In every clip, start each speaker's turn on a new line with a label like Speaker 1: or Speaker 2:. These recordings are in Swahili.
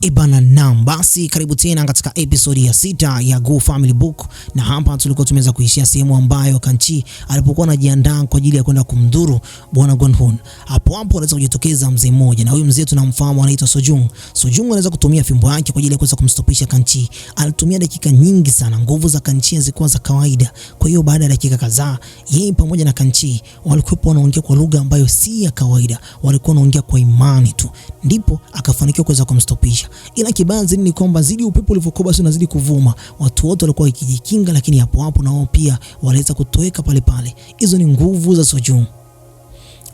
Speaker 1: Ibana nam, basi karibu tena katika episodi ya 6 ya Go Family Book, na hapa tulikuwa tumeweza kuishia sehemu ambayo Kanchi alipokuwa anajiandaa kwa ajili ya kwenda kumdhuru bwana Gonhun. Hapo anaweza kujitokeza mzee mmoja, na huyu mzee tunamfahamu anaitwa Sojung. Sojung anaweza kutumia fimbo yake kwa ajili ya kuweza kumstopisha Kanchi. Alitumia dakika nyingi sana, nguvu za Kanchi zilikuwa za kawaida. Kwa hiyo baada ya dakika kadhaa, yeye pamoja na Kanchi walikuwa wanaongea kwa lugha ambayo si ya kawaida, walikuwa wanaongea kwa imani tu, ndipo akafanikiwa kuweza kumstopisha. Ila kibaya zaidi ni kwamba zidi upepo ulivyokuwa basi unazidi kuvuma, watu wote walikuwa wakijikinga, lakini hapo na wao pia waliweza kutoweka pale pale. Hizo ni nguvu za Sojung.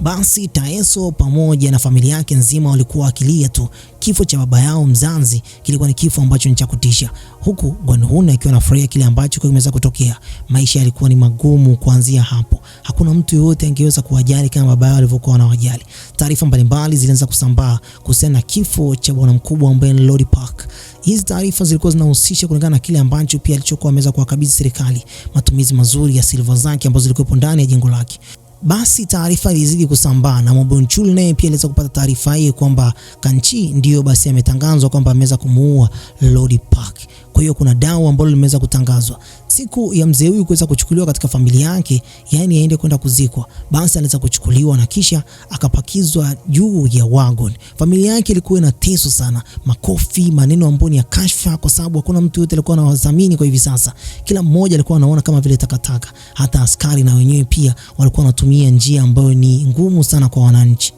Speaker 1: Basi Taeso pamoja na familia yake nzima walikuwa wakilia tu. Kifo cha baba yao mzazi kilikuwa ni kifo ambacho ni cha kutisha, huku Gonhun akiwa anafurahia kile ambacho kimeweza kutokea. Maisha yalikuwa ni magumu kuanzia hapo. Hakuna mtu yote angeweza kuwajali kama baba yao alivyokuwa anawajali. Taarifa mbalimbali zilianza kusambaa kuhusiana na kifo cha bwana mkubwa ambaye ni Lord Park. Hizi taarifa zilikuwa zinahusisha kulingana na kile ambacho pia alichokuwa ameweza kuwakabidhi serikali, matumizi mazuri ya silver zake ambazo zilikuwa ndani ya jengo lake. Basi taarifa ilizidi kusambaa, na Mobonchul naye pia aliweza kupata taarifa hii kwamba Kanchi ndio basi ametangazwa kwamba ameweza kumuua Lord Park. Kwa hiyo kuna dawa ambalo limeweza kutangazwa siku ya mzee huyu kuweza kuchukuliwa katika familia yake, yani aende kwenda kuzikwa. Basi aliweza kuchukuliwa na kisha akapakizwa juu ya wagon. Familia yake ilikuwa inateswa sana, makofi, maneno ambayo ni ya kashfa, kwa sababu hakuna mtu yote alikuwa anawadhamini kwa hivi sasa. Kila mmoja alikuwa anaona kama vile takataka. Hata askari na wenyewe pia walikuwa wanatumia njia ambayo ni ngumu sana kwa wananchi.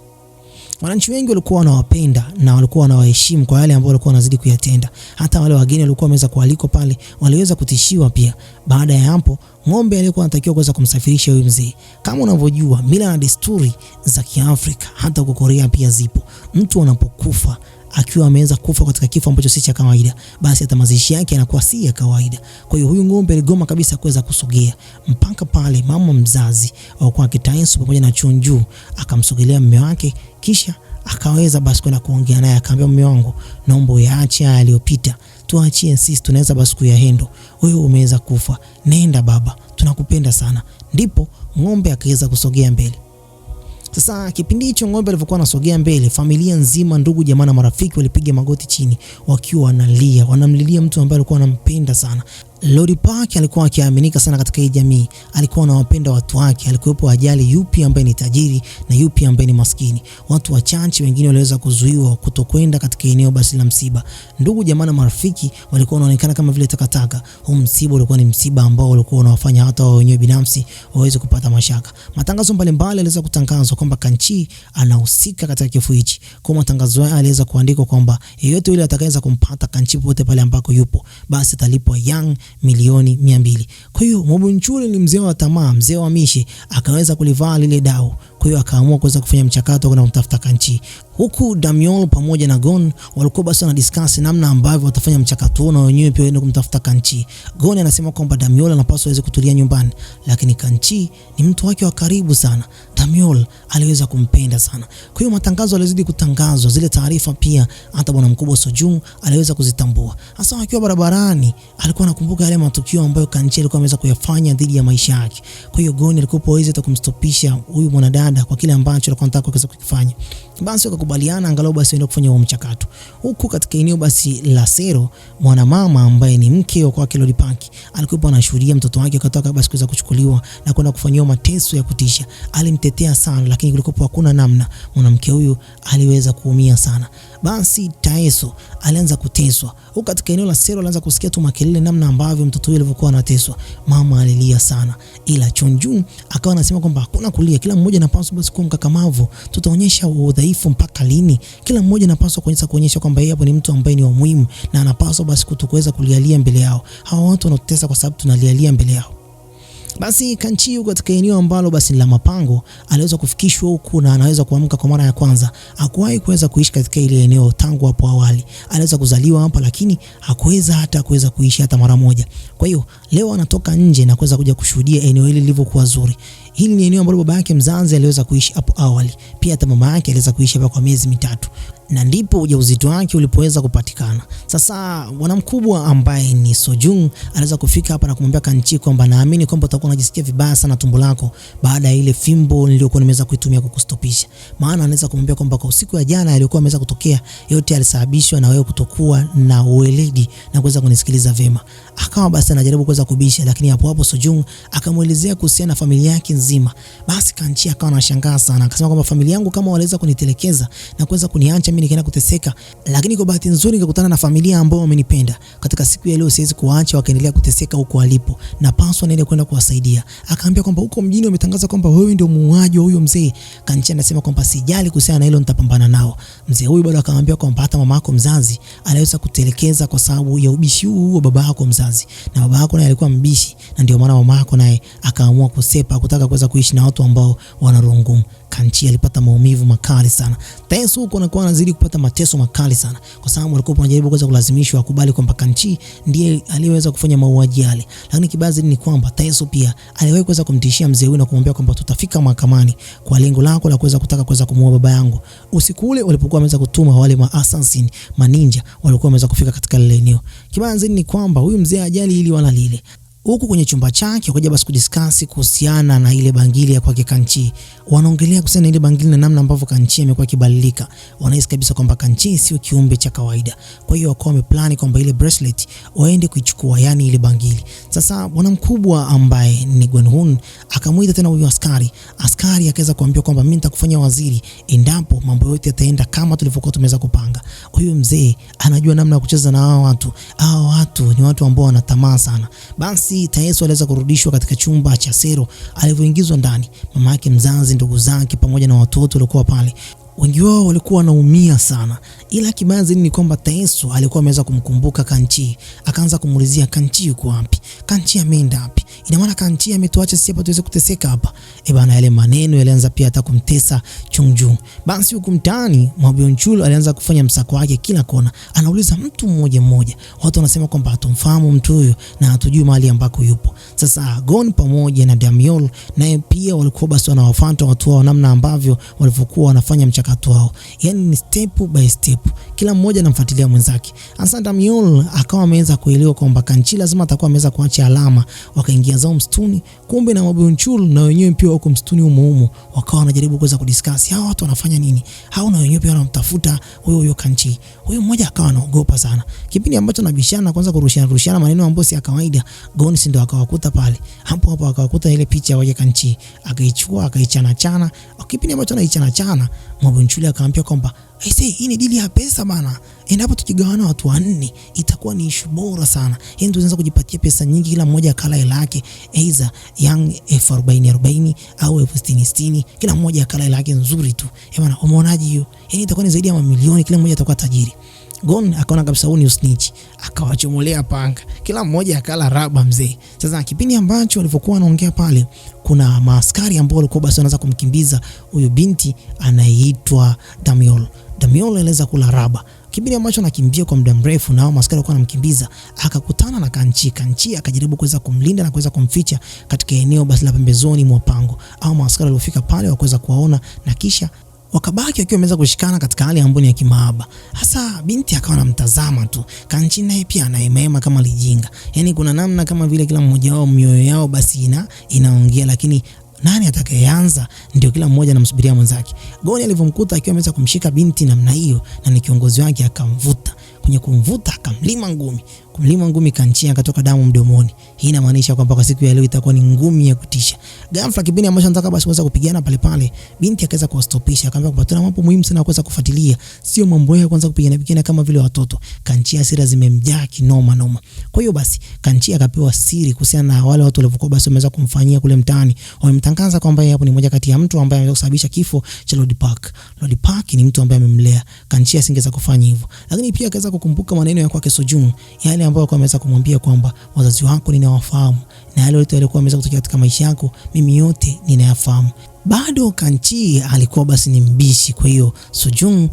Speaker 1: Wananchi wengi walikuwa wanawapenda na walikuwa wanawaheshimu kwa yale ambayo walikuwa wanazidi kuyatenda. Hata wale wageni walikuwa wameweza kualikwa pale waliweza kutishiwa pia. Baada ya hapo, ng'ombe alikuwa anatakiwa kuweza kumsafirisha huyu mzee. Kama unavyojua, mila na desturi za Kiafrika hata huko Korea pia zipo. Mtu anapokufa akiwa ameweza kufa katika kifo ambacho si cha kawaida, basi hata mazishi yake yanakuwa si ya kawaida. Kwa hiyo huyu ng'ombe aligoma kabisa kuweza kusogea mpaka pale mama mzazi au kwa Taeso pamoja na Chunju akamsogelea mume wake, kisha akaweza basi kwenda kuongea naye. Akamwambia, mume wangu, naomba uyaache haya yaliyopita, tuachie sisi, tunaweza basi kuyahendo. Wewe umeweza kufa, nenda baba, tunakupenda sana. Ndipo ng'ombe akaweza kusogea mbele. Sasa kipindi hicho ng'ombe alivyokuwa anasogea mbele, familia nzima, ndugu jamaa na marafiki walipiga magoti chini wakiwa wanalia, wanamlilia mtu ambaye alikuwa anampenda sana. Lord Park alikuwa akiaminika sana katika hii jamii, alikuwa anawapenda watu wake, alikuwepo ajali yupi ambaye ni tajiri na yupi ambaye ni maskini. Watu wachache wengine waliweza kuzuiwa kutokwenda katika eneo basi la msiba. Ndugu jamaa na marafiki walikuwa wanaonekana kama vile takataka. Huu msiba ulikuwa ni msiba ambao ulikuwa unawafanya hata wao wenyewe binafsi waweze kupata mashaka. Matangazo mbalimbali yaliweza kutangazwa kwamba Kanchi anahusika katika kifo hichi. Kwa matangazo haya aliweza kuandika kwamba yeyote yule atakayeweza kumpata Kanchi popote pale ambako yupo, basi atalipwa milioni 200. Kwa hiyo Mobonchul ni mzee wa tamaa, mzee wa mishi, akaweza kulivaa lile dau. Kwa hiyo akaamua kuweza kufanya mchakato kwenda kumtafuta Kanchi. Huku Damiol pamoja na Gon walikuwa basi wana discuss namna ambavyo watafanya mchakato na wenyewe pia waende kumtafuta Kanchi. Gon anasema kwamba Damiol anapaswa aweze kutulia nyumbani, lakini Kanchi ni mtu wake wa karibu sana. Damiol aliweza kumpenda sana. Kwa hiyo matangazo yalizidi kutangazwa, zile taarifa pia hata bwana mkubwa Sojung aliweza kuzitambua. Hasa akiwa barabarani alikuwa anakumbuka yale matukio ambayo Kanchi alikuwa ameweza kuyafanya dhidi ya maisha yake. Kwa hiyo Gon alikuwa hawezi hata kumstopisha huyu mwanadada kwa kile ambacho alikuwa anataka kuweza kukifanya. Basi wakakubaliana angalau basi waende kufanya huo mchakato. Huku katika eneo basi la Sero, mwanamama ambaye ni mke wa kwake Lord Park alikuwa anashuhudia mtoto wake akataka basi kuweza kuchukuliwa na kwenda kufanyiwa mateso ya kutisha. Alimtetea sana, lakini kulikuwa hakuna namna. Mwanamke huyu aliweza kuumia sana. Basi Taeso alianza kuteswa. Huko katika eneo la Sero alianza kusikia tu makelele namna ambavyo mtoto yule alivyokuwa anateswa. Mama alilia sana. Ila Chunju akawa anasema kwamba hakuna kulia, kila mmoja anapaswa basi kuwa mkakamavu. Tutaonyesha udhaifu mpaka lini? Kila mmoja anapaswa kuonyesha kwamba yeye hapo ni mtu ambaye ni wa muhimu na anapaswa basi kutokuweza kulialia mbele yao. Hawa watu wanatutesa kwa sababu tunalialia mbele yao. Basi Kanchi yuko katika eneo ambalo basi la mapango aliweza kufikishwa huku na anaweza kuamka kwa mara ya kwanza. Hakuwahi kuweza kuishi katika ile eneo tangu hapo awali. Aliweza kuzaliwa hapa, lakini hakuweza hata kuweza kuishi hata mara moja. Kwa hiyo leo anatoka nje na kuweza kuja kushuhudia eneo hili lilivyokuwa zuri. Hili ni eneo ambalo baba yake mzazi aliweza kuishi hapo awali. Pia hata mama yake aliweza kuishi hapa kwa miezi 3. na ndipo ujauzito wake ulipoweza kupatikana. Sasa bwana mkubwa ambaye ni Sojung aliweza kufika hapa na kumwambia Kanchi kwamba naamini kwamba utakuwa unajisikia vibaya sana tumbo lako baada ya ile fimbo niliyokuwa nimeweza kuitumia kukustopisha. Maana anaweza kumwambia kwamba kwa usiku ya jana yalikuwa yameweza kutokea yote alisababishwa na wewe kutokuwa na uweledi na kuweza kunisikiliza vema. Akawa basi anajaribu kuweza kubisha, lakini hapo hapo Sojung akamuelezea kuhusiana na familia yake nzima. Basi Kanchi akawa anashangaa sana, akasema kwamba familia yangu kama waliweza kunitelekeza na kuweza kuniacha mimi nikaenda kuteseka, lakini kwa bahati nzuri nikakutana na familia ambao wamenipenda. Katika siku ya leo siwezi kuacha wakaendelea kuteseka huko walipo, na paswa naende kwenda kuwasaidia. Akaambia kwamba huko mjini wametangaza kwamba wewe ndio muuaji wa huyo mzee. Kanchi anasema kwamba sijali kuhusiana na hilo, nitapambana nao. Mzee huyu bado akamwambia kwamba hata mama yako mzazi aliweza kutelekeza kwa sababu ya ubishi huu wa baba yako mzazi, na baba yako naye alikuwa mbishi, na ndio maana mama yako naye akaamua kusepa, kutaka kuweza kuishi na watu ambao wana roho ngumu. Kanchi alipata maumivu makali sana. Taeso huko anakuwa anazidi kupata mateso makali sana, kwa sababu alikuwa anajaribu kuweza kulazimishwa akubali kwamba Kanchi ndiye aliyeweza kufanya mauaji yale. Lakini kibazi ni kwamba Taeso pia aliwahi kuweza kumtishia mzee huyu na kumwambia kwamba tutafika mahakamani kwa lengo lako la kuweza kutaka kumuua baba yangu. Usiku ule walipokuwa wameweza kutuma wale assassin maninja walikuwa wameweza kufika katika lile eneo. Kibazi ni kwamba huyu mzee ajali ili wala lile. Huku kwenye chumba chake wakaja basi kudiscuss kuhusiana na ile bangili ya kwake Kanchi. Wanaongelea kuhusiana na ile bangili na namna ambavyo Kanchi amekuwa kibadilika. Wanahisi kabisa kwamba Kanchi sio kiumbe cha kawaida. Kwa hiyo wakawa wameplan kwamba ile bracelet waende kuichukua, yani ile bangili. Sasa bwana mkubwa ambaye ni Gwenhun akamuita tena huyo askari. Askari akaweza kuambia kwamba mimi nitakufanya waziri endapo mambo yote yataenda kama tulivyokuwa tumeweza kupanga. Huyo mzee anajua namna ya kucheza na hao watu. Hao watu ni watu ambao wana tamaa sana. Basi Taeso aliweza kurudishwa katika chumba cha Sero. Alivyoingizwa ndani, mama yake mzazi, ndugu zake pamoja na watoto walikuwa pale. Wengi wao walikuwa wanaumia sana. Ila kibaya zaidi ni kwamba Taeso alikuwa ameweza kumkumbuka Kanchi. Akaanza kumuulizia Kanchi yuko wapi? Kanchi ameenda wapi? Ina maana Kanchi ametuacha sisi hapa tuweze kuteseka hapa. Bana, yale maneno yalianza pia hata kumtesa Chungjung. Basi huko mtaani Mabyeonchul alianza kufanya msako wake kila kona. Anauliza mtu mmoja mmoja. Watu wanasema kwamba hatumfahamu mtu huyo na hatujui mahali ambako yupo. Sasa Gon pamoja na Damiol naye pia walikuwa basi wanawafuata watu wao namna ambavyo walivyokuwa wanafanya mchakato wao. Yaani ni step by step. Kila mmoja anamfuatilia mwenzake. Hasa Damiol akawa ameweza kuelewa kwamba Kanchi lazima atakuwa ameweza kuacha alama. Wakaingia zao msituni. Kumbe na Mabyeonchul na wenyewe pia wako msituni humo. Wakawa wanajaribu kuweza kudiscuss hao watu wanafanya nini. Hao na wenyewe pia wanamtafuta huyo Kanchi. Huyo mmoja akawa anaogopa sana. Kipindi ambacho nabishana kwanza kurushiana maneno ambayo si ya kawaida, Gon ndio akawakuta pale. Hapo akawakuta ile picha ya Kanchi. Akaichukua akaichana. Kipindi ambacho anaichana Mabyeonchul akamwambia kwamba hii ni dili ya pesa bana. Endapo tukigawana watu wanne itakuwa ni issue bora sana. Yaani tunaweza kujipatia pesa nyingi, kila mmoja akala hela yake, aidha yang 40 au 60, kila mmoja akala hela yake nzuri tu. Bana, umeonaje hiyo? Yaani itakuwa ni zaidi ya mamilioni, kila mmoja atakuwa tajiri. Gon akaona kabisa huyu ni snitch, akawachomolea panga. Kila mmoja akala raba mzee. Sasa kipindi ambacho walivyokuwa wanaongea pale, kuna maaskari ambao walikuwa basi wanaanza kumkimbiza huyo binti anayeitwa Damiol. Damiol aliweza kula raba. Kipindi ambacho anakimbia kwa muda mrefu na hao maaskari walikuwa wanamkimbiza, akakutana na Kanchi. Kanchi akajaribu kuweza kumlinda na kuweza kumficha katika eneo basi la pembezoni mwa pango. Hao maaskari waliofika pale wakaweza kuwaona na kisha wakabaki wakiwa wameweza kushikana katika hali ambayo ni ya kimahaba. Hasa binti akawa anamtazama tu. Kanchi naye pia anaemema kama lijinga. Yaani kuna namna kama vile kila mmoja wao mioyo yao basi inaongea, lakini nani atakayeanza ndio kila mmoja anamsubiria mwenzake. Gon alivyomkuta akiwa ameweza kumshika binti namna hiyo na ni kiongozi wake, akamvuta. Kwenye kumvuta akamlima ngumi Kanchi akatoka damu mdomoni. Hii inamaanisha kwamba kwa siku ya leo itakuwa ni ngumi ya kutisha. Ghafla kipindi ambacho anataka basi kuweza kupigana pale, binti akaweza kuwastopisha, akamwambia kwamba tuna mambo muhimu sana kuweza kufuatilia, sio mambo ya kwanza kupigana kama vile watoto. Kanchi hasira zimemjaa kinoma. Kwa hiyo basi Kanchi akapewa siri kuhusiana na wale watu waliokuwa basi wameweza kumfanyia kule mtaani. Wamemtangaza kwamba yeye hapo ni mmoja kati ya mtu ambaye ameweza kusababisha kifo cha Lord Park. Lord Park ni mtu ambaye amemlea. Kanchi asingeweza kufanya hivyo. Lakini pia akaweza kukumbuka maneno ya kwake Sojung, yale ambayo alikuwa ameweza kumwambia kwamba wazazi wako ninawafahamu na yale yote yalikuwa yameweza kutokea katika maisha yako mimi yote ninayafahamu. Bado Kanchi alikuwa basi ni mbishi, kwa hiyo Sojung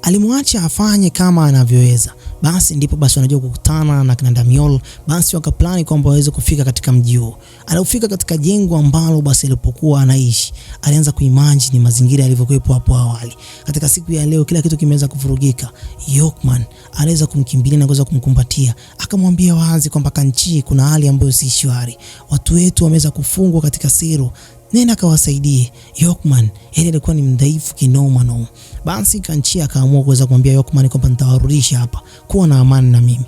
Speaker 1: alimwacha afanye kama anavyoweza. basi ndipo basi wanajua kukutana na kina Damiol. Basi wakaplani kwamba waweze kufika katika mji huo. Alipofika katika jengo ambalo basi alipokuwa anaishi, alianza kuimagine mazingira yalivyokuwepo hapo awali. Katika siku ya leo kila kitu kimeweza kuvurugika. Yorkman anaweza kumkimbilia na kuweza kumkumbatia, akamwambia wazi kwamba Kanchi kuna hali ambayo si shwari. Watu wetu wameweza kufungwa katika sero. Nenda kawasaidie. Yorkman yeye alikuwa ni mdhaifu kinoma noma. Basi Kanchi akaamua kuweza kumwambia Yorkman kwamba nitawarudisha hapa, kuwa na amani na mimi.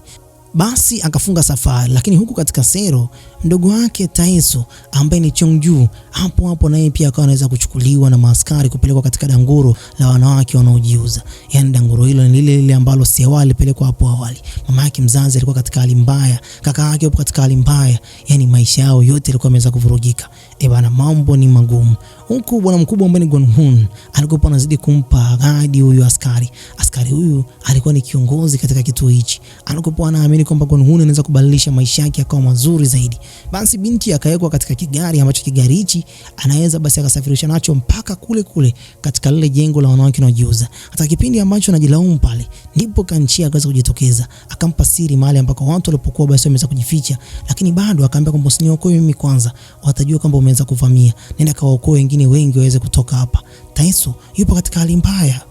Speaker 1: Basi akafunga safari, lakini huku katika sero mdogo wake Taeso ambaye ni Chongju hapo naye pia akawa anaweza kuchukuliwa na maaskari kupelekwa katika danguro la wanawake wanaojiuza. Yaani danguro hilo ni lile ambalo Siewa alipelekwa hapo awali. Mama yake mzazi alikuwa katika hali mbaya, kaka yake yupo katika hali mbaya, yani maisha yao yote yalikuwa yameweza kuvurugika. Bwana, mambo ni magumu. Huku bwana mkubwa ambaye ni Gonhun alikuwa anazidi kumpa ahadi huyu askari. Askari huyu alikuwa ni kiongozi katika kituo hichi. Alikuwa anaamini kwamba Gonhun anaweza kubadilisha maisha yake akawa mazuri zaidi. Basi binti akawekwa katika kigari ambacho kigari hichi anaweza basi akasafirisha nacho mpaka kule katika lile jengo la wanawake wanaojiuza. Hata kipindi ambacho anajilaumu pale, ndipo Kanchi akaweza kujitokeza, akampa siri mahali ambako watu walipokuwa basi wameweza kujificha, lakini bado akaambia kwamba usiniokoe mimi kwanza, watajua kwamba umeanza kuvamia. Nenda kawaokoe wengine wengi waweze kutoka hapa. Taeso yupo katika hali mbaya.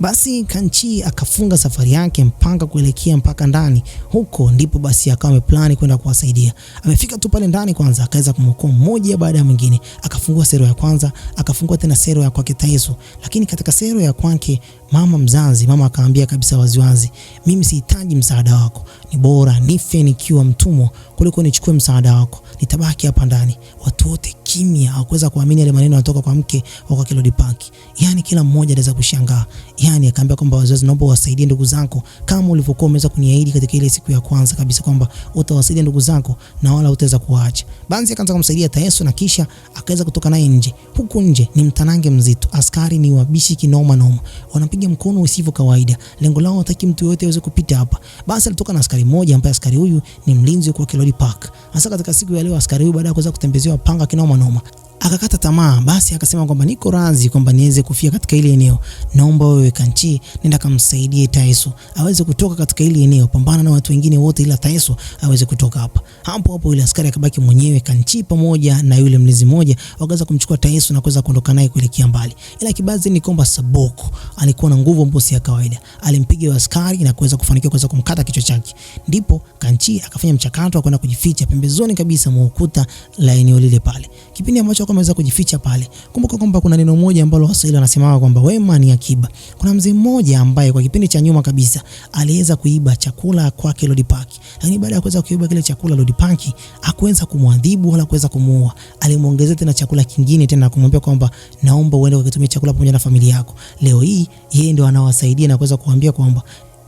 Speaker 1: Basi Kanchi akafunga safari yake mpaka kuelekea mpaka ndani. Huko ndipo basi akawa ameplani kwenda kuwasaidia. Amefika tu pale ndani kwanza akaweza kumwokoa mmoja baada ya mwingine. Akafungua sero ya kwanza, akafungua tena sero ya kwake Taeso. Lakini katika sero ya kwake mama akaambia kabisa waziwazi, mimi sihitaji msaada wako. Ni bora nife nikiwa mtumwa kuliko nichukue msaada wako. Nitabaki hapa ndani. Watu wote kimya, hawakuweza kuamini yale maneno yanatoka kwa mke wa kwa Lord Park. Yaani kila mmoja aliweza kushangaa. Yaani akaambia kwamba wazazi, naomba wasaidie ndugu zako kama ulivyokuwa umeweza kuniahidi katika ile siku ya kwanza kabisa kwamba utawasaidia ndugu zako na wala utaweza kuacha. Basi akaanza kumsaidia Taeso na kisha akaweza kutoka naye nje. Huko nje ni mtanange mzito. Askari ni wabishi kinoma noma. Wanapiga mkono usivyo kawaida. Lengo lao hataki mtu yote aweze kupita hapa. Basi alitoka na askari mmoja ambaye askari huyu ni mlinzi kwa Lord Park. Hasa katika siku ya leo askari huyu baada ya kuweza kutembezewa panga kinoma noma akakata tamaa. Basi akasema kwamba niko radhi kwamba niweze kufia katika ile eneo. Naomba wewe Kanchi nenda kumsaidie Taeso aweze kutoka katika ile eneo, pambana na watu wengine wote ila Taeso aweze kutoka hapa. Hapo yule askari akabaki mwenyewe. Kanchi pamoja na yule mlinzi mmoja wakaanza kumchukua Taeso na kuweza kuondoka naye kuelekea mbali. Ila kibazi ni kwamba Saboko alikuwa na nguvu mbosi ya kawaida. Alimpiga yule askari na kuweza kufanikiwa kuweza kumkata kichwa chake. Ndipo Kanchi akafanya mchakato wa kwenda kujificha pembezoni kabisa mwa ukuta la eneo lile pale. Kipindi ambacho ameweza kujificha pale, kumbuka kwamba kuna neno moja ambalo Waswahili wanasema kwamba wema ni akiba. Kuna mzee mmoja ambaye kwa kipindi cha nyuma kabisa aliweza kuiba chakula kwake Lord Park. Lakini baada ya kuweza kuiba kile chakula Lord Park hakuweza kumwadhibu wala kuweza kumuua. Alimuongezea tena chakula kingine tena kumwambia kwamba naomba uende ukatumie chakula pamoja na familia yako. Leo hii yeye ndio anawasaidia na kuweza kuambia kwamba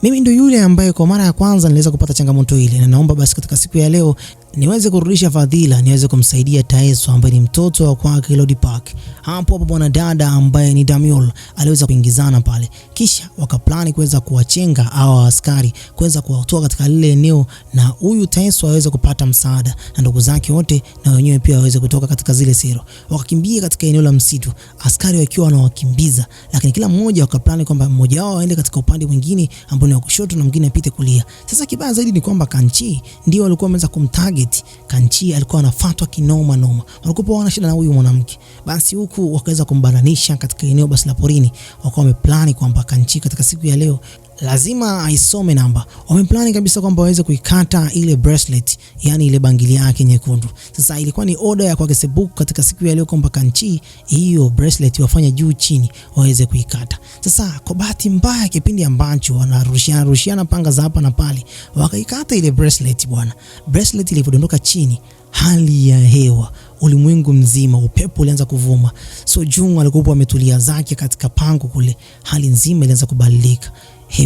Speaker 1: mimi ndio yule ambaye kwa mara ya kwanza niliweza kupata changamoto ile, na naomba basi katika siku ya leo niweze kurudisha fadhila, niweze kumsaidia Taeso ambaye ni mtoto wa kwake Lord Park. Hapo bwana dada ambaye ni Damiol aliweza kuingizana pale, kisha wakaplani kuweza kuwachenga hawa askari, kuweza kuwatoa katika lile eneo, na huyu Taeso aweze kupata msaada na ndugu zake wote na wenyewe pia waweze kutoka katika zile sero. Wakakimbia katika eneo la msitu, askari wakiwa wanawakimbiza, lakini kila mmoja wakaplani kwamba mmoja wao aende katika upande mwingine ambao ni wa kushoto na mwingine apite kulia. Sasa kibaya zaidi ni kwamba Kanchi ndio walikuwa wameweza kumtarget. Kanchi alikuwa anafuatwa kinoma noma. Walikuwa wana shida na huyu mwanamke. Basi huku wakaweza kumbananisha katika eneo basi la porini. Wakawa wameplani kwamba Kanchi katika siku ya leo lazima aisome namba. Wameplani kabisa kwamba waweze kuikata ile bracelet, yani ile bangili yake nyekundu. Sasa ilikuwa ni order ya kwake Sebuk katika siku ya leo kwamba Kanchi hiyo bracelet wafanye juu chini waweze kuikata. Sasa kwa bahati mbaya kipindi ambacho wanarushiana panga za hapa na pale, wakaikata ile bracelet bwana. Bracelet ilipodondoka chini, hali ya hewa ulimwengu mzima, upepo ulianza kuvuma. So Jung alikuwa ametulia zake katika pango kule, hali nzima ilianza kubadilika.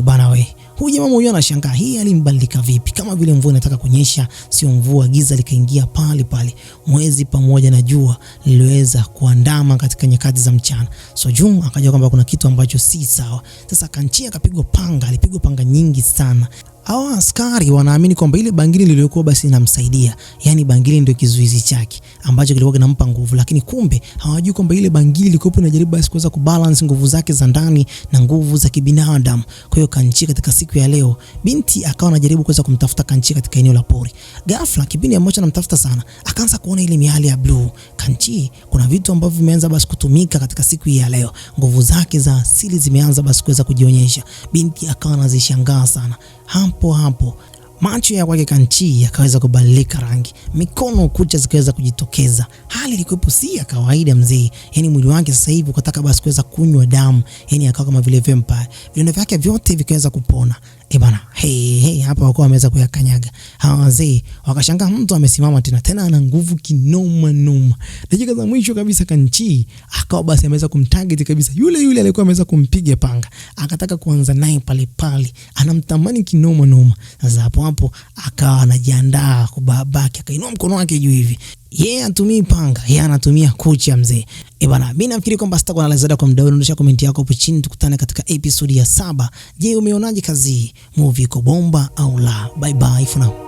Speaker 1: Bana we, huyu jamaa mmoja anashangaa hii alimbadilika vipi? Kama vile mvua inataka kunyesha, sio mvua, giza likaingia pale. Mwezi pamoja na jua liliweza kuandama katika nyakati za mchana. So Jung akajua kwamba kuna kitu ambacho si sawa. Sasa Kanchi alipigwa panga nyingi sana. Hawa askari wanaamini kwamba ile bangili iliyokuwa basi inamsaidia, yani bangili ndio kizuizi chake ambacho kilikuwa kinampa nguvu, lakini kumbe hawajui kwamba ile bangili ilikuwa inajaribu basi kuweza kubalance nguvu zake za ndani na nguvu za kibinadamu. Kwa hiyo Kanchi katika siku ya leo, binti akawa anajaribu kuweza kumtafuta Kanchi katika eneo la pori. Ghafla kipindi ambacho anamtafuta sana, akaanza kuona ile miali ya blue. Kanchi, kuna vitu ambavyo vimeanza basi kutumika katika siku hii ya leo. Nguvu zake za asili zimeanza basi kuweza kujionyesha. Binti akawa anazishangaa sana. Hapo macho ya kwake Kanchi yakaweza kubadilika rangi, mikono, kucha zikaweza kujitokeza. Hali ilikuwa si ya kawaida mzee, yani mwili wake sasa hivi ukataka basi kuweza kunywa damu, yani akawa kama vile vampire. Vidonda vyake vyote vikaweza kupona. Bana, hapa wako wameweza kuyakanyaga. Hawa wazee wakashangaa, mtu amesimama tena ana nguvu kinoma. Dakika za mwisho kabisa Kanchi akawa basi ameweza kumtarget kabisa yule alikuwa ameweza kumpiga panga. Akataka kuanza naye pale, anamtamani kinoma. Sasa hapo akawa anajiandaa kubabaki, akainua mkono wake juu hivi. Yeye anatumia panga, yeye anatumia kucha mzee. Bana, mimi nafikiri kwamba sitakuwa na la ziada kwa muda huu. Ondosha comment yako hapo chini, tukutane katika episode ya 7. Je, umeonaje kazi hii? Movie iko bomba au la? Bye bye for now.